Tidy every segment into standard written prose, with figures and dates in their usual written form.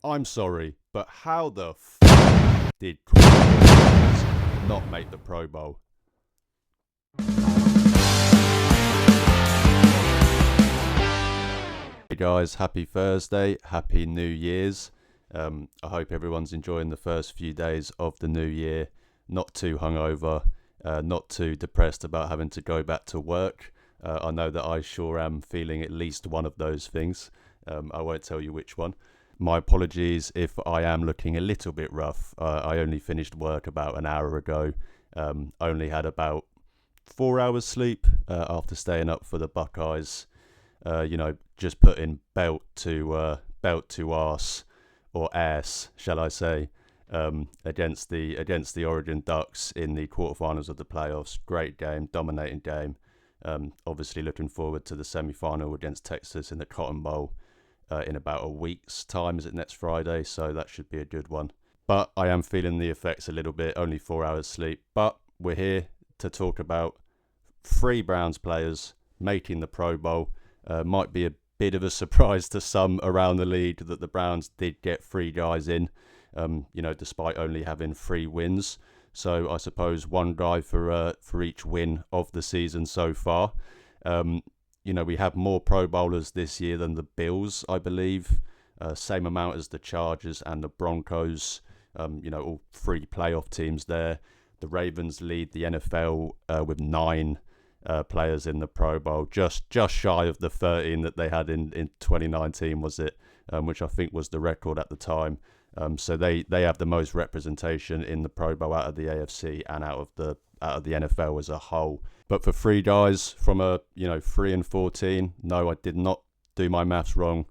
I'm sorry, but how the did Corey not make the Pro Bowl? Hey guys, happy Thursday, happy New Year's. I hope everyone's enjoying the first few days of the new year, not too hungover, not too depressed about having to go back to work. I know that I sure am feeling at least one of those things. I won't tell you which one. My apologies if I am looking a little bit rough. I only finished work about an hour ago. I only had about 4 hours sleep after staying up for the Buckeyes. Just putting belt to arse, or ass, shall I say, against the Oregon Ducks in the quarterfinals of the playoffs. Great game, dominating game. Obviously looking forward to the semi-final against Texas in the Cotton Bowl in about a week's time. Is it next Friday? So that should be a good one. But I am feeling the effects a little bit. Only 4 hours sleep. But we're here to talk about 3 Browns players making the Pro Bowl. Might be a bit of a surprise to some around the league that the Browns did get 3 guys in, despite only having 3 wins. So I suppose 1 guy for each win of the season so far. We have more Pro Bowlers this year than the Bills, I believe. Same amount as the Chargers and the Broncos. All 3 playoff teams there. The Ravens lead the NFL with 9 players in the Pro Bowl, just shy of the 13 that they had in 2019, was it? Which I think was the record at the time. So they have the most representation in the Pro Bowl out of the AFC and out of the NFL as a whole. But for 3 guys from 3 and 14, no, I did not do my maths wrong.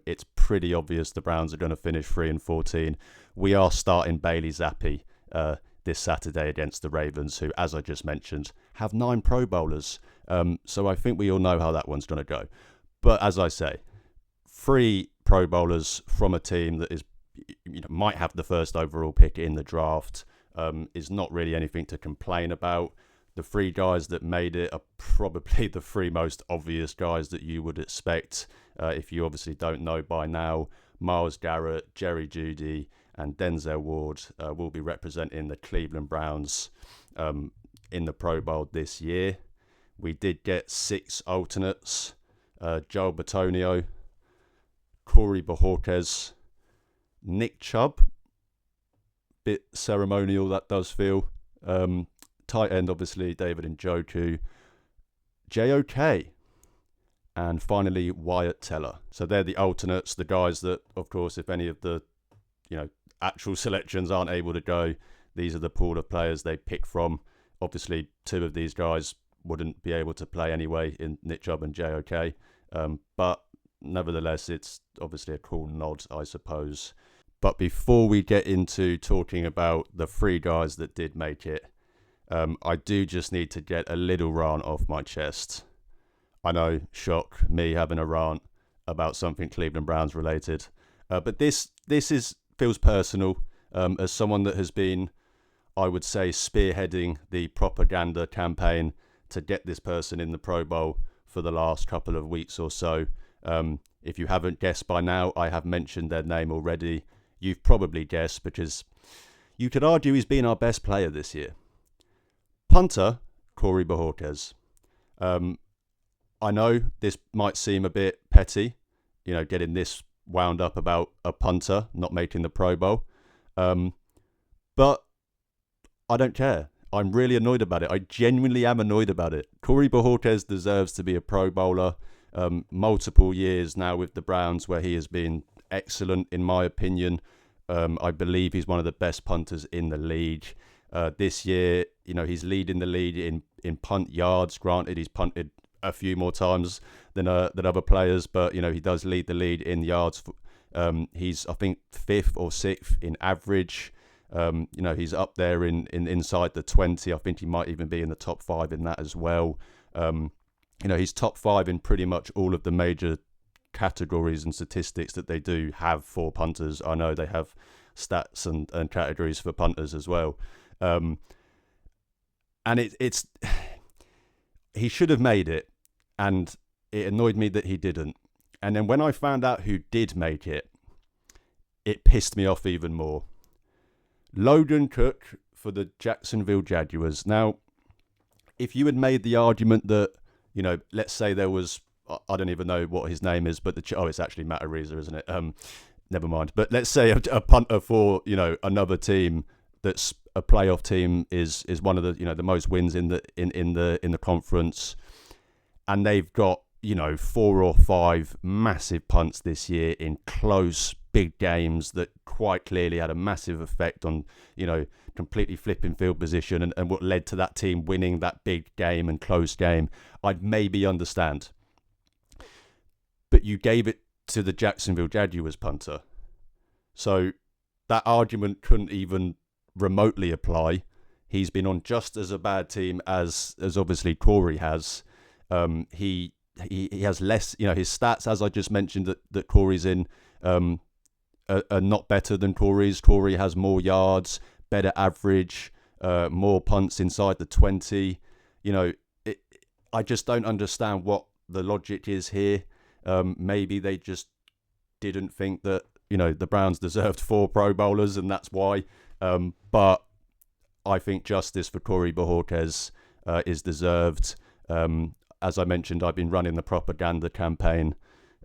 It's pretty obvious the Browns are going to finish 3 and 14. We are starting Bailey Zappi this Saturday against the Ravens, who, as I just mentioned, have 9 Pro Bowlers. So I think we all know how that one's going to go. But as I say, 3 Pro Bowlers from a team that is, might have the first overall pick in the draft, is not really anything to complain about. The 3 guys that made it are probably the 3 most obvious guys that you would expect. If you obviously don't know by now, Myles Garrett, Jerry Jeudy, and Denzel Ward will be representing the Cleveland Browns in the Pro Bowl this year. We did get 6 alternates. Joel Bitonio, Corey Bojorquez, Nick Chubb. Bit ceremonial, that does feel. Tight end, obviously, David Njoku. JOK. And finally, Wyatt Teller. So they're the alternates, the guys that, of course, if any of the actual selections aren't able to go, these are the pool of players they pick from. Obviously, 2 of these guys wouldn't be able to play anyway in Nick Chubb and JOK. But nevertheless, it's obviously a cool nod, I suppose. But before we get into talking about the 3 guys that did make it, I do just need to get a little rant off my chest. I know, shock, me having a rant about something Cleveland Browns related. But this feels personal. As someone that has been, I would say, spearheading the propaganda campaign to get this person in the Pro Bowl for the last couple of weeks or so. If you haven't guessed by now, I have mentioned their name already. You've probably guessed because you could argue he's been our best player this year. Punter, Corey Bojorquez. I know this might seem a bit petty, getting this wound up about a punter not making the Pro Bowl. But I don't care. I'm really annoyed about it. I genuinely am annoyed about it. Corey Bojorquez deserves to be a Pro Bowler. Multiple years now with the Browns where he has been excellent, in my opinion. I believe he's one of the best punters in the league. This year, he's leading the league in punt yards. Granted, he's punted a few more times than other players, but he does lead the league in yards. He's, I think, 5th or 6th in average. He's up there in inside the 20. I think he might even be in the top 5 in that as well. He's top 5 in pretty much all of the major categories and statistics that they do have for punters. I know they have stats and categories for punters as well. And it's he should have made it, and it annoyed me that he didn't. And then when I found out who did make it, it pissed me off even more. Logan Cook for the Jacksonville Jaguars. Now, if you had made the argument that, let's say there was, I don't even know what his name is, but it's actually Matt Ariza, isn't it? Never mind. But let's say a punter for, another team that's a playoff team is one of the, the most wins in the conference, and they've got, 4 or 5 massive punts this year in close big games that quite clearly had a massive effect on, completely flipping field position and what led to that team winning that big game and close game. I'd maybe understand. But you gave it to the Jacksonville Jaguars punter. So that argument couldn't even remotely apply. He's been on just as a bad team as obviously Corey has. He has less, his stats, as I just mentioned, that Corey's in are not better than Corey's. Corey has more yards, better average, more punts inside the 20. I just don't understand what the logic is here. Maybe they just didn't think that, the Browns deserved 4 Pro Bowlers, and that's why. But I think justice for Corey Bojorquez is deserved. As I mentioned, I've been running the propaganda campaign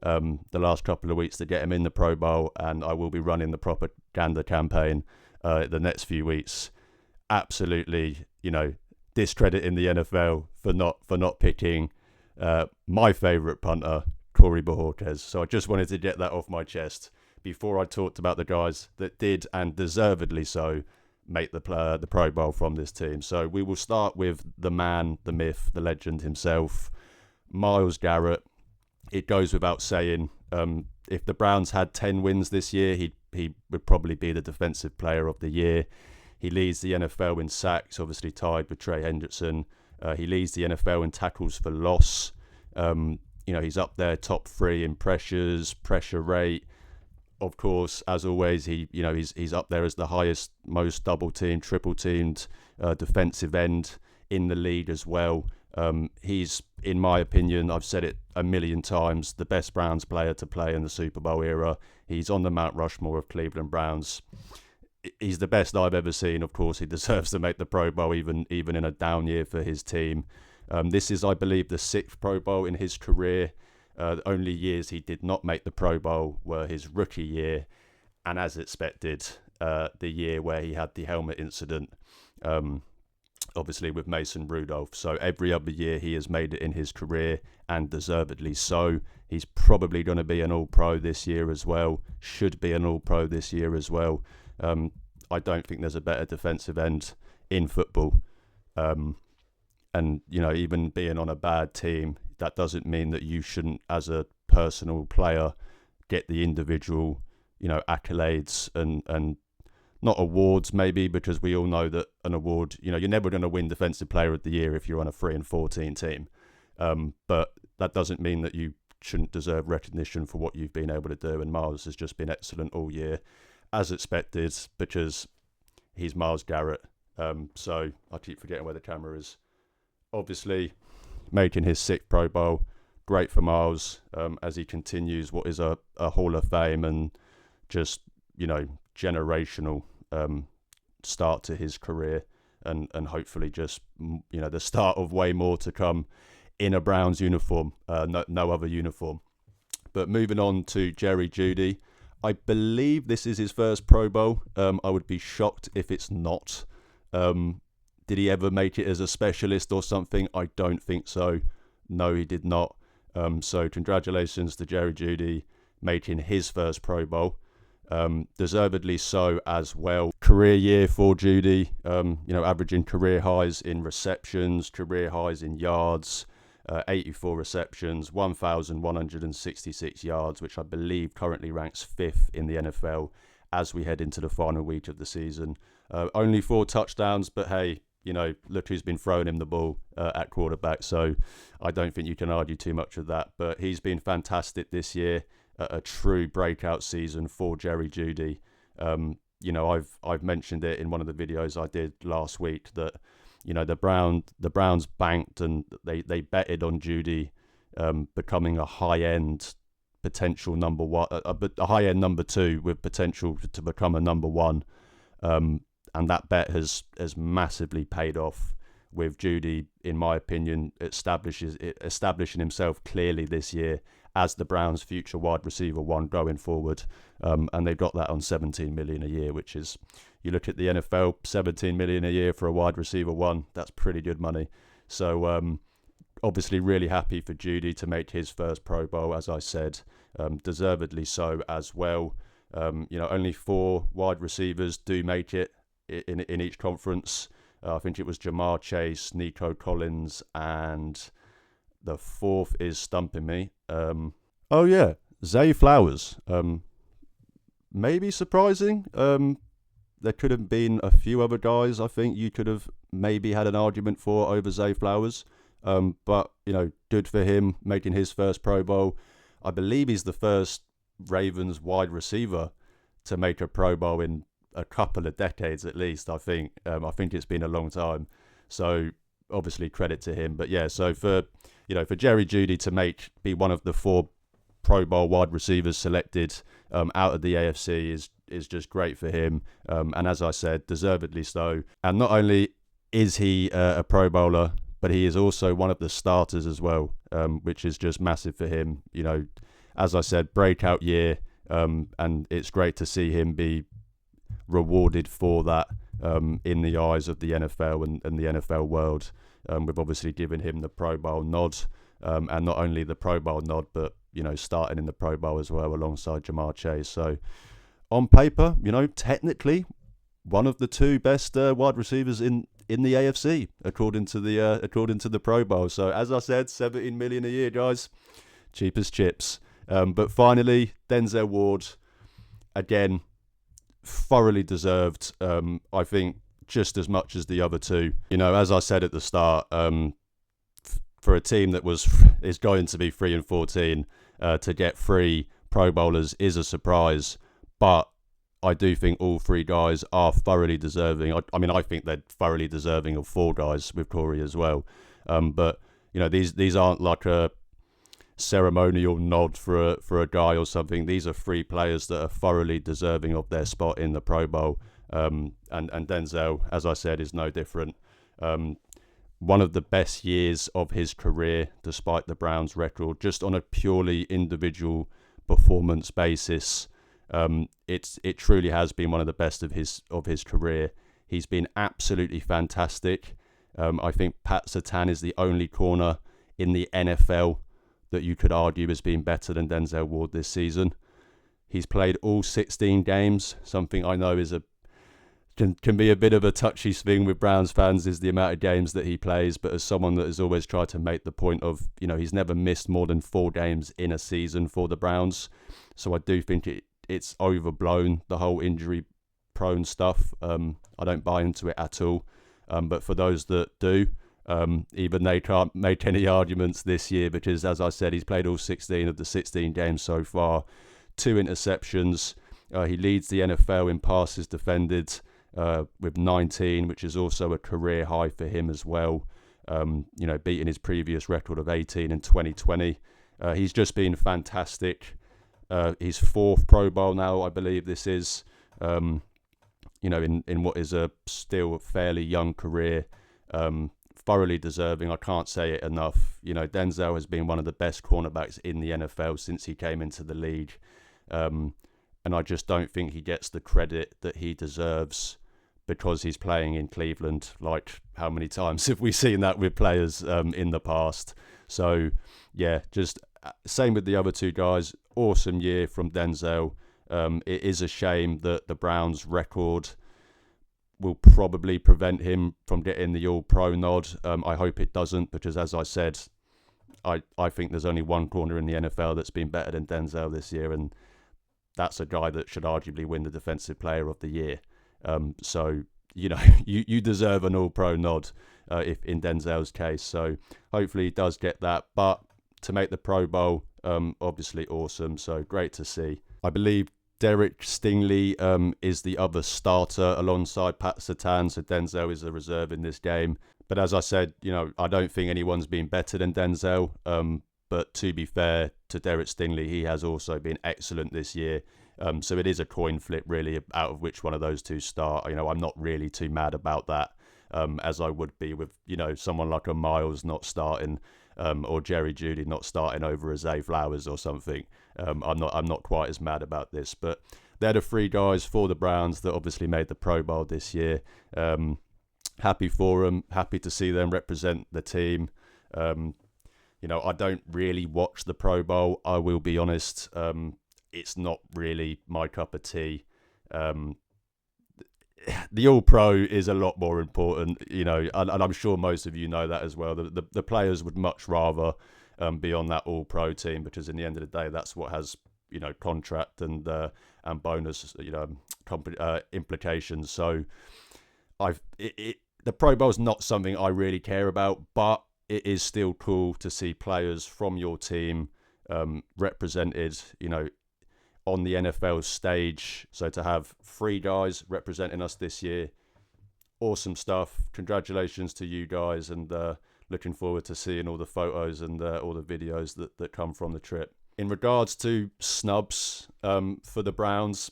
the last couple of weeks to get him in the Pro Bowl, and I will be running the propaganda campaign the next few weeks. Absolutely, discrediting the NFL for not picking my favourite punter, Corey Bojorquez. So I just wanted to get that off my chest before I talked about the guys that did, and deservedly so, make the Pro Bowl from this team. So we will start with the man, the myth, the legend himself, Myles Garrett. It goes without saying, if the Browns had 10 wins this year, he would probably be the Defensive Player of the Year. He leads the NFL in sacks, obviously tied with Trey Hendrickson. He leads the NFL in tackles for loss. He's up there top 3 in pressures, pressure rate. Of course, as always, he's up there as the highest, most double-teamed, triple-teamed defensive end in the league as well. He's, in my opinion, I've said it a million times, the best Browns player to play in the Super Bowl era. He's on the Mount Rushmore of Cleveland Browns. He's the best I've ever seen. Of course, he deserves to make the Pro Bowl, even in a down year for his team. This is, I believe, the 6th Pro Bowl in his career. The only years he did not make the Pro Bowl were his rookie year, and as expected, the year where he had the helmet incident, obviously with Mason Rudolph. So every other year he has made it in his career, and deservedly so. He's probably going to be an All-Pro this year as well, should be an All-Pro this year as well. I don't think there's a better defensive end in football. And, even being on a bad team, that doesn't mean that you shouldn't, as a personal player, get the individual, accolades and not awards maybe, because we all know that an award, you're never going to win Defensive Player of the Year if you're on a 3-14 team. But that doesn't mean that you shouldn't deserve recognition for what you've been able to do. And Myles has just been excellent all year, as expected, because he's Myles Garrett. So I keep forgetting where the camera is. Obviously, making his 6th Pro Bowl, great for Myles as he continues what is a Hall of Fame and just, generational start to his career, and hopefully just, the start of way more to come in a Browns uniform, no other uniform. But moving on to Jerry Jeudy, I believe this is his first Pro Bowl. I would be shocked if it's not. Did he ever make it as a specialist or something? I don't think so. No, he did not. So congratulations to Jerry Jeudy making his first Pro Bowl. Deservedly so as well. Career year for Jeudy, averaging career highs in receptions, career highs in yards, 84 receptions, 1,166 yards, which I believe currently ranks 5th in the NFL as we head into the final week of the season. Only 4 touchdowns, but hey, look who's been throwing him the ball at quarterback. So I don't think you can argue too much of that. But he's been fantastic this year, a true breakout season for Jerry Jeudy. I've mentioned it in one of the videos I did last week that, the Browns banked and they betted on Jeudy becoming a high-end potential number one, a high end number two with potential to become a number one. And that bet has massively paid off, with Jeudy, in my opinion, establishing himself clearly this year as the Browns' future wide receiver one going forward. And they've got that on $17 million a year, which is, you look at the NFL, $17 million a year for a wide receiver one, that's pretty good money. So obviously really happy for Jeudy to make his first Pro Bowl, as I said, deservedly so as well. Only 4 wide receivers do make it in each conference. I think it was Jamar Chase, Nico Collins, and the 4th is stumping me. Zay Flowers. Maybe surprising. There could have been a few other guys I think you could have maybe had an argument for over Zay Flowers. But, good for him making his first Pro Bowl. I believe he's the first Ravens wide receiver to make a Pro Bowl in a couple of decades at least, I think. I think it's been a long time. So obviously credit to him. But yeah, so for Jerry Jeudy to be one of the 4 Pro Bowl wide receivers selected out of the AFC is just great for him. And as I said, deservedly so. And not only is he a Pro Bowler, but he is also one of the starters as well, which is just massive for him. As I said, breakout year, and it's great to see him be rewarded for that in the eyes of the NFL and the NFL world. We've obviously given him the Pro Bowl nod, and not only the Pro Bowl nod, but starting in the Pro Bowl as well alongside Jamar Chase. So on paper, technically one of the 2 best wide receivers in the AFC according to the Pro Bowl. So as I said, $17 million a year, guys, cheap as chips. But finally, Denzel Ward, again, thoroughly deserved. I think just as much as the other 2. As I said at the start, for a team that is going to be 3-14, to get 3 Pro Bowlers is a surprise. But I do think all 3 guys are thoroughly deserving. I think they're thoroughly deserving of 4 guys with Corey as well. But these aren't like a ceremonial nod for a guy or something. These are 3 players that are thoroughly deserving of their spot in the Pro Bowl. And Denzel, as I said, is no different. One of the best years of his career, despite the Browns' record, just on a purely individual performance basis. It truly has been one of the best of his career. He's been absolutely fantastic. I think Pat Surtain is the only corner in the NFL that you could argue has been better than Denzel Ward this season. He's played all 16 games. Something I know can be a bit of a touchy thing with Browns fans is the amount of games that he plays. But as someone that has always tried to make the point of, he's never missed more than 4 games in a season for the Browns. So I do think it's overblown, the whole injury-prone stuff. I don't buy into it at all. But for those that do, even they can't make any arguments this year because, as I said, he's played all 16 of the 16 games so far. 2 interceptions. He leads the NFL in passes defended with 19, which is also a career high for him as well. Beating his previous record of 18 in 2020. He's just been fantastic. His 4th Pro Bowl now, I believe this is, in what is a still fairly young career. Thoroughly deserving. I can't say it enough. Denzel has been one of the best cornerbacks in the NFL since he came into the league. And I just don't think he gets the credit that he deserves because he's playing in Cleveland. Like, how many times have we seen that with players in the past? So, yeah, just same with the other 2 guys. Awesome year from Denzel. It is a shame that the Browns' record will probably prevent him from getting the All-Pro nod. I hope it doesn't because, as I said, I think there's only one corner in the NFL that's been better than Denzel this year, and that's a guy that should arguably win the Defensive Player of the Year. So, you deserve an All-Pro nod if in Denzel's case. So hopefully he does get that. But to make the Pro Bowl, obviously awesome. So great to see. I believe Derek Stingley is the other starter alongside Pat Surtain, so Denzel is a reserve in this game. But as I said, I don't think anyone's been better than Denzel. but to be fair to Derek Stingley, he has also been excellent this year. So it is a coin flip, really, out of which one of those two start. I'm not really too mad about that, as I would be with, someone like a Miles not starting, or Jerry Jeudy not starting over a Zay Flowers or something. I'm not quite as mad about this, but they're the three guys for the Browns that obviously made the Pro Bowl this year. Happy for them. Happy to see them represent the team. I don't really watch the Pro Bowl. I will be honest. It's not really my cup of tea. The All-Pro is a lot more important, and I'm sure most of you know that as well. The players would much rather be on that All-Pro team, because in the end of the day, that's what has contract and bonus implications. So the Pro Bowl is not something I really care about, but it is still cool to see players from your team represented, on the NFL stage. So to have three guys representing us this year, awesome stuff. Congratulations to you guys, and looking forward to seeing all the photos and all the videos that come from the trip. In regards to snubs for the Browns,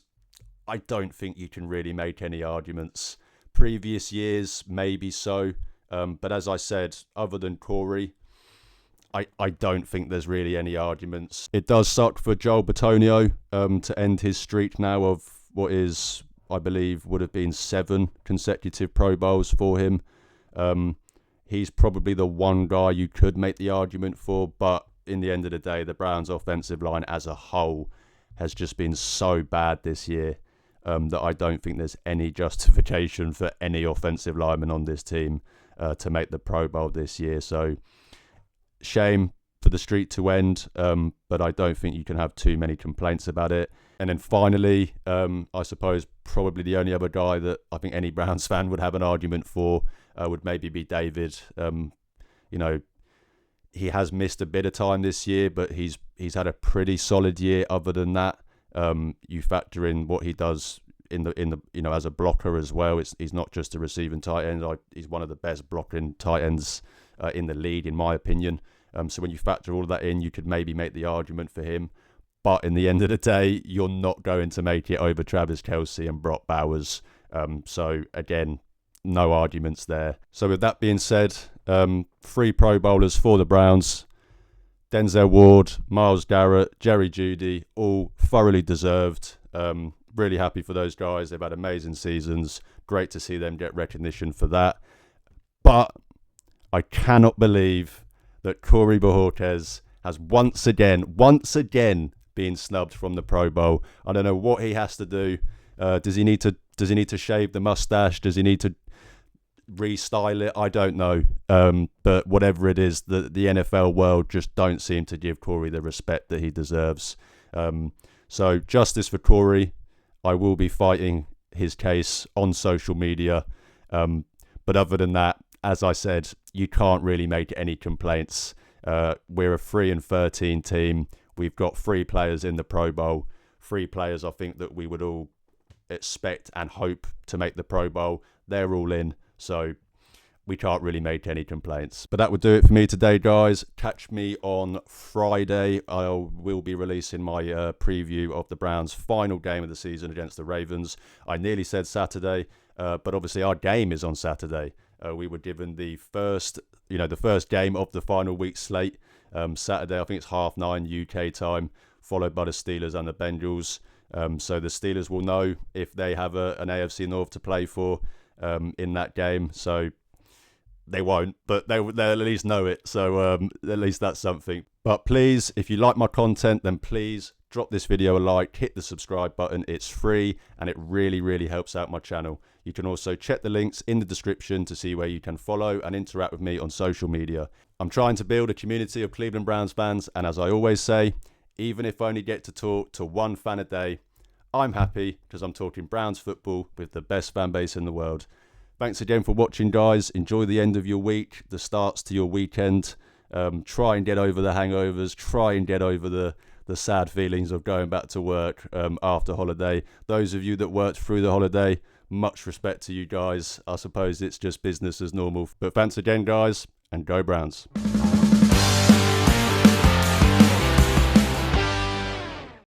I don't think you can really make any arguments. Previous years, maybe so. But as I said, other than Corey, I don't think there's really any arguments. It does suck for Joel Bitonio to end his streak now of what is, I believe, would have been 7 consecutive Pro Bowls for him. He's probably the one guy you could make the argument for, but in the end of the day, the Browns' offensive line as a whole has just been so bad this year that I don't think there's any justification for any offensive lineman on this team to make the Pro Bowl this year. So shame for the streak to end, but I don't think you can have too many complaints about it. And then finally, I suppose probably the only other guy that I think any Browns fan would have an argument for would maybe be David. He has missed a bit of time this year, but he's had a pretty solid year. Other than that, you factor in what he does in the as a blocker as well. He's not just a receiving tight end. He's one of the best blocking tight ends in the league, in my opinion. So when you factor all of that in, you could maybe make the argument for him. But in the end of the day, you're not going to make it over Travis Kelce and Brock Bowers. So again, no arguments there. So with that being said, 3 Pro Bowlers for the Browns: Denzel Ward, Myles Garrett, Jerry Jeudy, all thoroughly deserved. Really happy for those guys. They've had amazing seasons. Great to see them get recognition for that. But I cannot believe that Corey Bojorquez has once again been snubbed from the Pro Bowl. I don't know what he has to do. Does he need to shave the mustache? Does he need to restyle it? I don't know. But whatever it is, the NFL world just don't seem to give Corey the respect that he deserves. So justice for Corey. I will be fighting his case on social media. But other than that, as I said, you can't really make any complaints. We're a 3-13 team. We've got 3 players in the Pro Bowl. 3 players I think that we would all expect and hope to make the Pro Bowl. They're all in. So we can't really make any complaints. But that would do it for me today, guys. Catch me on Friday. I will be releasing my preview of the Browns' final game of the season against the Ravens. I nearly said Saturday, but obviously our game is on Saturday. We were given the first game of the final week slate. Saturday, I think it's 9:30 UK time, followed by the Steelers and the Bengals. So the Steelers will know if they have an AFC North to play for in that game. So they won't, but they'll at least know it. So at least that's something. But please, if you like my content, then please drop this video a like, hit the subscribe button. It's free and it really, really helps out my channel. You can also check the links in the description to see where you can follow and interact with me on social media. I'm trying to build a community of Cleveland Browns fans, and as I always say, even if I only get to talk to one fan a day, I'm happy because I'm talking Browns football with the best fan base in the world. Thanks again for watching, guys. Enjoy the end of your week, the starts to your weekend. Try and get over the hangovers. Try and get over the sad feelings of going back to work after holiday. Those of you that worked through the holiday, much respect to you guys. I suppose it's just business as normal. But thanks again, guys, and go Browns.